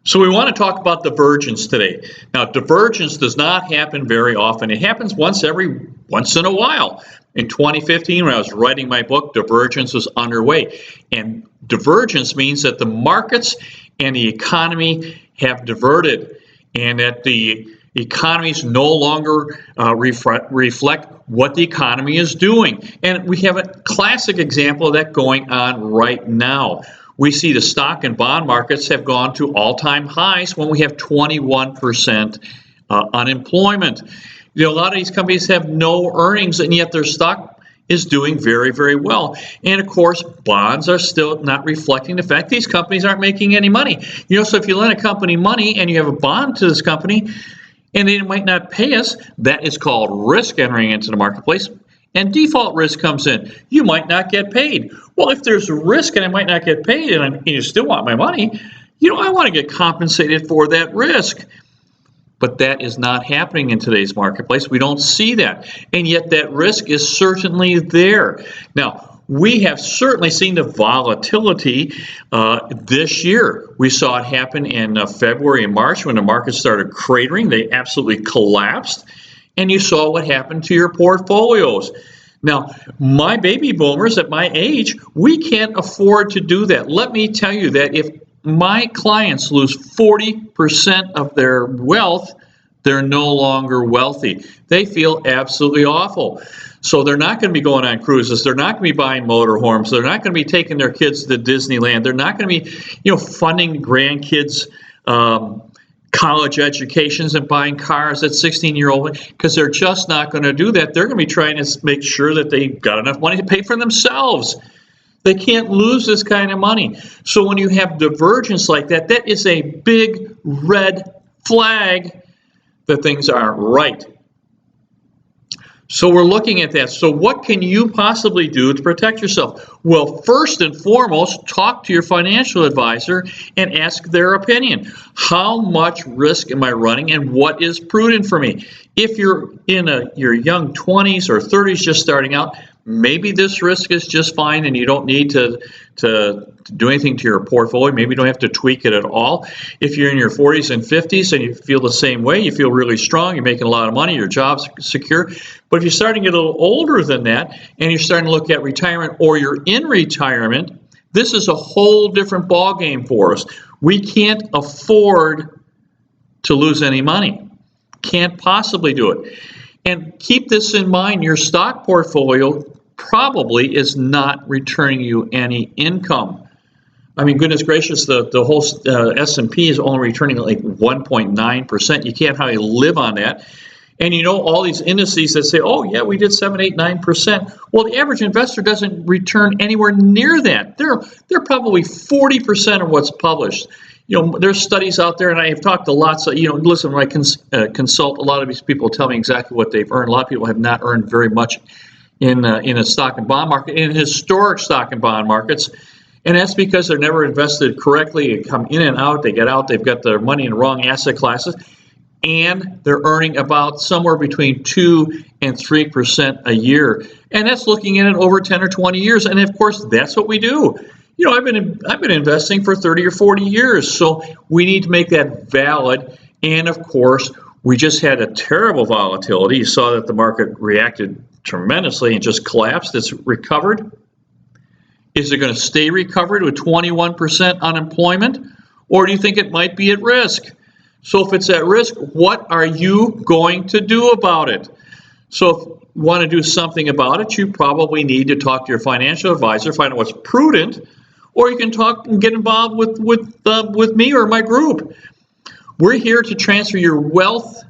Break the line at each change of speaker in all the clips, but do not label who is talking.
So we want to talk about divergence today. Now, divergence does not happen very often. It happens once in a while. In 2015, when I was writing my book, Divergence was underway. And divergence means that the markets and the economy have diverted, and that the economies no longer reflect what the economy is doing. And we have a classic example of that going on right now. We see the stock and bond markets have gone to all-time highs when we have 21% unemployment. You know, a lot of these companies have no earnings, and yet their stock is doing very, very well. And of course, bonds are still not reflecting the fact these companies aren't making any money. You know, so if you lend a company money and you have a bond to this company and they might not pay us, that is called risk entering into the marketplace. And default risk comes in. You might not get paid. Well, if there's a risk and I might not get paid and you still want my money, you know, I want to get compensated for that risk. But that is not happening in today's marketplace. We don't see that. And yet that risk is certainly there. Now, we have certainly seen the volatility this year. We saw it happen in February and March when the market started cratering. They absolutely collapsed. And you saw what happened to your portfolios. Now, my baby boomers at my age, we can't afford to do that. Let me tell you that if my clients lose 40% of their wealth, they're no longer wealthy. They feel absolutely awful. So they're not going to be going on cruises. They're not going to be buying motorhomes. They're not going to be taking their kids to Disneyland. They're not going to be, funding grandkids' college educations and buying cars at 16-year-old, because they're just not going to do that. They're going to be trying to make sure that they've got enough money to pay for themselves. They can't lose this kind of money. So when you have divergence like that, that is a big red flag that things aren't right. So we're looking at that. So what can you possibly do to protect yourself? Well, first and foremost, talk to your financial advisor and ask their opinion. How much risk am I running and what is prudent for me? If you're in your young 20s or 30s just starting out, maybe this risk is just fine and you don't need to do anything to your portfolio. Maybe you don't have to tweak it at all. If you're in your 40s and 50s and you feel the same way, you feel really strong, you're making a lot of money, your job's secure. But if you're starting to get a little older than that and you're starting to look at retirement, or you're in retirement, this is a whole different ballgame for us. We can't afford to lose any money. Can't possibly do it. And keep this in mind, your stock portfolio probably is not returning you any income. I mean, goodness gracious, the whole S&P is only returning like 1.9%. You can't hardly live on that. And all these indices that say, oh yeah, we did 7, 8, 9%. Well, the average investor doesn't return anywhere near that. They're probably 40% of what's published. There's studies out there, and I have talked to lots of, listen, when I consult, a lot of these people tell me exactly what they've earned. A lot of people have not earned very much in a stock and bond market, in historic stock and bond markets. And that's because they're never invested correctly. They come in and out, they get out, they've got their money in the wrong asset classes, and they're earning about somewhere between 2 and 3% a year. And that's looking at it over 10 or 20 years. And of course, that's what we do. I've been investing for 30 or 40 years, so we need to make that valid. And of course, we just had a terrible volatility. You saw that the market reacted tremendously and just collapsed. It's recovered. Is it going to stay recovered with 21% unemployment, or do you think it might be at risk? So if it's at risk, what are you going to do about it? So if you want to do something about it, you probably need to talk to your financial advisor, find out what's prudent, or you can talk and get involved with me or my group. We're here to transfer your wealth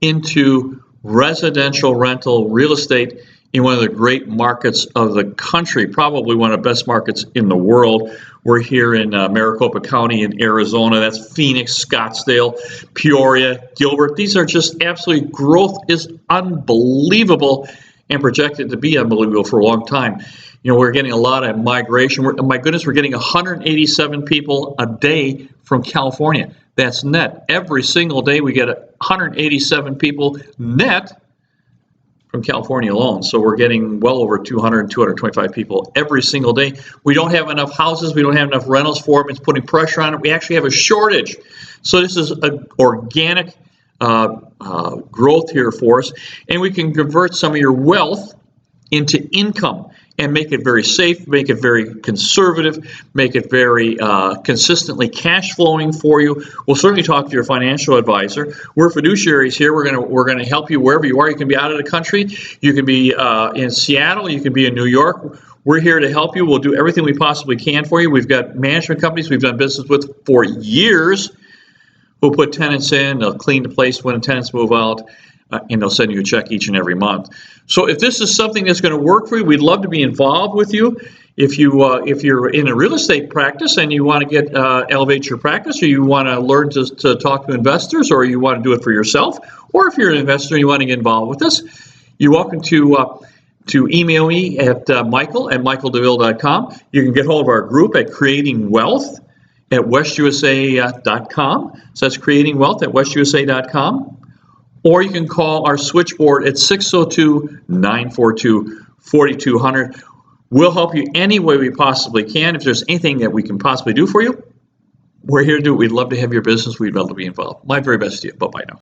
into residential rental real estate in one of the great markets of the country, probably one of the best markets in the world. We're here in Maricopa County in Arizona. That's Phoenix, Scottsdale, Peoria, Gilbert. These are just absolutely, growth is unbelievable and projected to be unbelievable for a long time. We're getting a lot of migration. My goodness, we're getting 187 people a day from California. That's net. Every single day we get 187 people net from California alone. So we're getting well over 200, 225 people every single day. We don't have enough houses. We don't have enough rentals for them. It's putting pressure on it. We actually have a shortage. So this is an organic growth here for us. And we can convert some of your wealth into income and make it very safe, make it very conservative, make it very consistently cash flowing for you. We'll certainly talk to your financial advisor. We're fiduciaries here. We're gonna help you wherever you are. You can be out of the country. You can be in Seattle. You can be in New York. We're here to help you. We'll do everything we possibly can for you. We've got management companies we've done business with for years who'll put tenants in, they'll clean the place when the tenants move out, and they'll send you a check each and every month. So if this is something that's going to work for you, we'd love to be involved with you. If you're in a real estate practice and you want to get elevate your practice, or you want to learn to talk to investors, or you want to do it for yourself, or if you're an investor and you want to get involved with us, you're welcome to email me at michael@michaeldeville.com. You can get hold of our group at Creating Wealth at westusa.com. So that's Creating Wealth at westusa.com. Or you can call our switchboard at 602-942-4200. We'll help you any way we possibly can. If there's anything that we can possibly do for you, we're here to do it. We'd love to have your business. We'd love to be involved. My very best to you. Bye-bye now.